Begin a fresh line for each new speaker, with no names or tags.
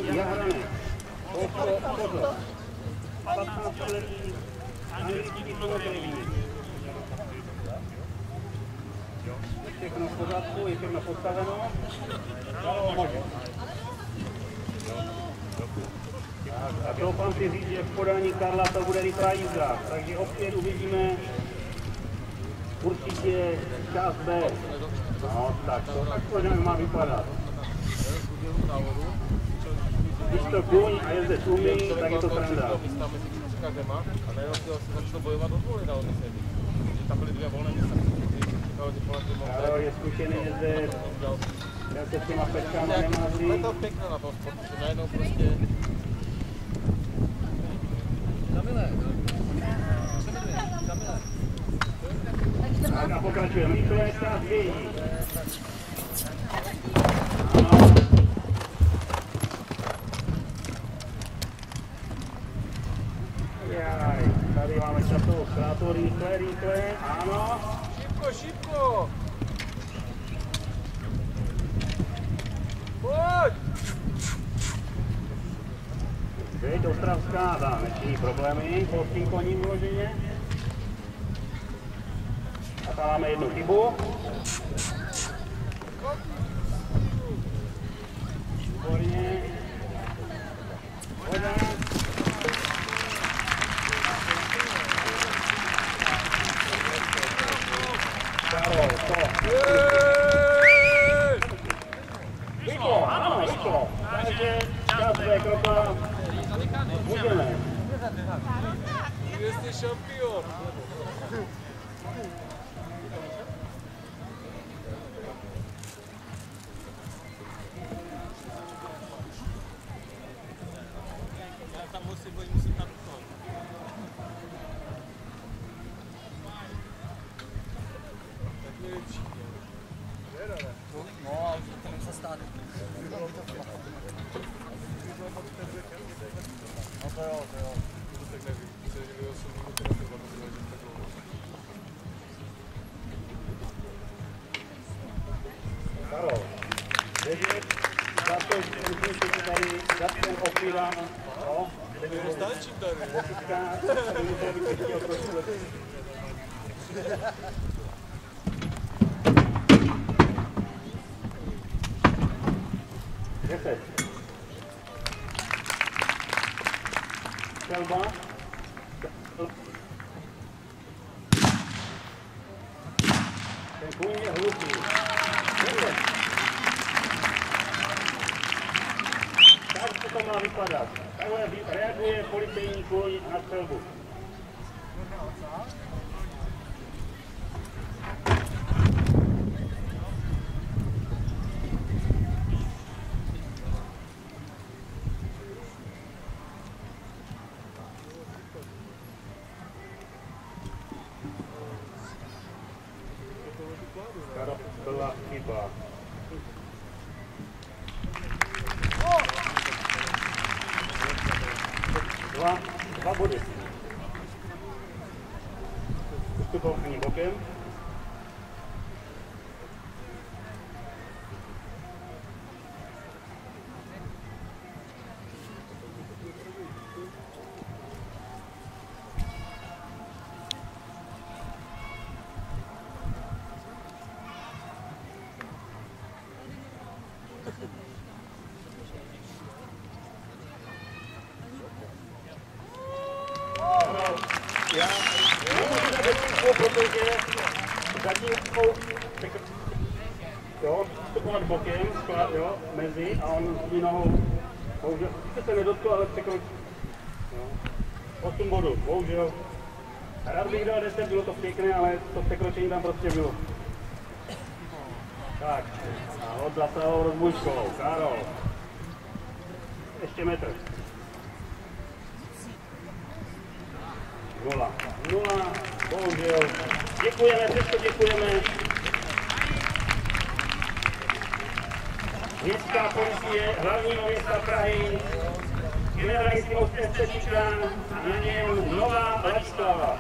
Jahranek. Pozor. 15letý anglický diplomatelý. Všechno v pořádku, je všechno postaveno. Může. A doufám si říct, že v podání Karla to bude rychlá jízda. Takže opět uvidíme určitě část B. No tak to nějak má vypadat. Když to kůň a jezdec umí, tak je to sranda.
A nejrozdíl se začalo bojovat od voli na odnesení. Že tam byly dvě volné města,
Karol je zkušený jezdec. Já se s těma pečkama nemázlí.
Je to pěkné na tom sportu, že najednou prostě... Kamile.
Tak a pokračujeme. Rychle čas běží. Tady máme časovou ztrátu, rychle, ano.
Šipko! Pojď!
Teď Ostravská dá nečiní problémy, polským koním vloženě. A tam máme jednu chybu. Výborně. Voda. Karol, to. Rychlo, ano, rychlo. Takže čas B kroka. Můžeme.
Jsi šampion. Já tam musím tam dostat. Tak nejlepší.
No, ale to nemůže stát. No to jo.
Tak nevím, že bylo jsem minuty na to zaměřil, že tak dlouho.
Karol, vědět, za to, že se tady začnem opírám, no, kde by bylo
Stačí tady.
pokytka, tady by to chtěl trošku lepší. Deset. Střelba. Ten kůň je hlupý. Tak to má vypadat. Takhle reaguje policejní kůň na střelbu. Karol, byla chyba. Dva body. Ustupování bokem. Já nemůžu dát bezpečnou, protože zadní jo, vstupovat bokem, jo, mezi a on s ní nohou, bohužel, se nedotkl, ale překročil. 8 bodů, bohužel. Rád bych dal 10, bylo to pěkné, ale to překročení tam prostě bylo. Tak, a od zasahovou rozbuškou, Karol. Ještě metr. 0, bohužel. Děkujeme, přesto děkujeme. Městská policie hlavního města Prahy, generální estetika a na něm nová Ladislava.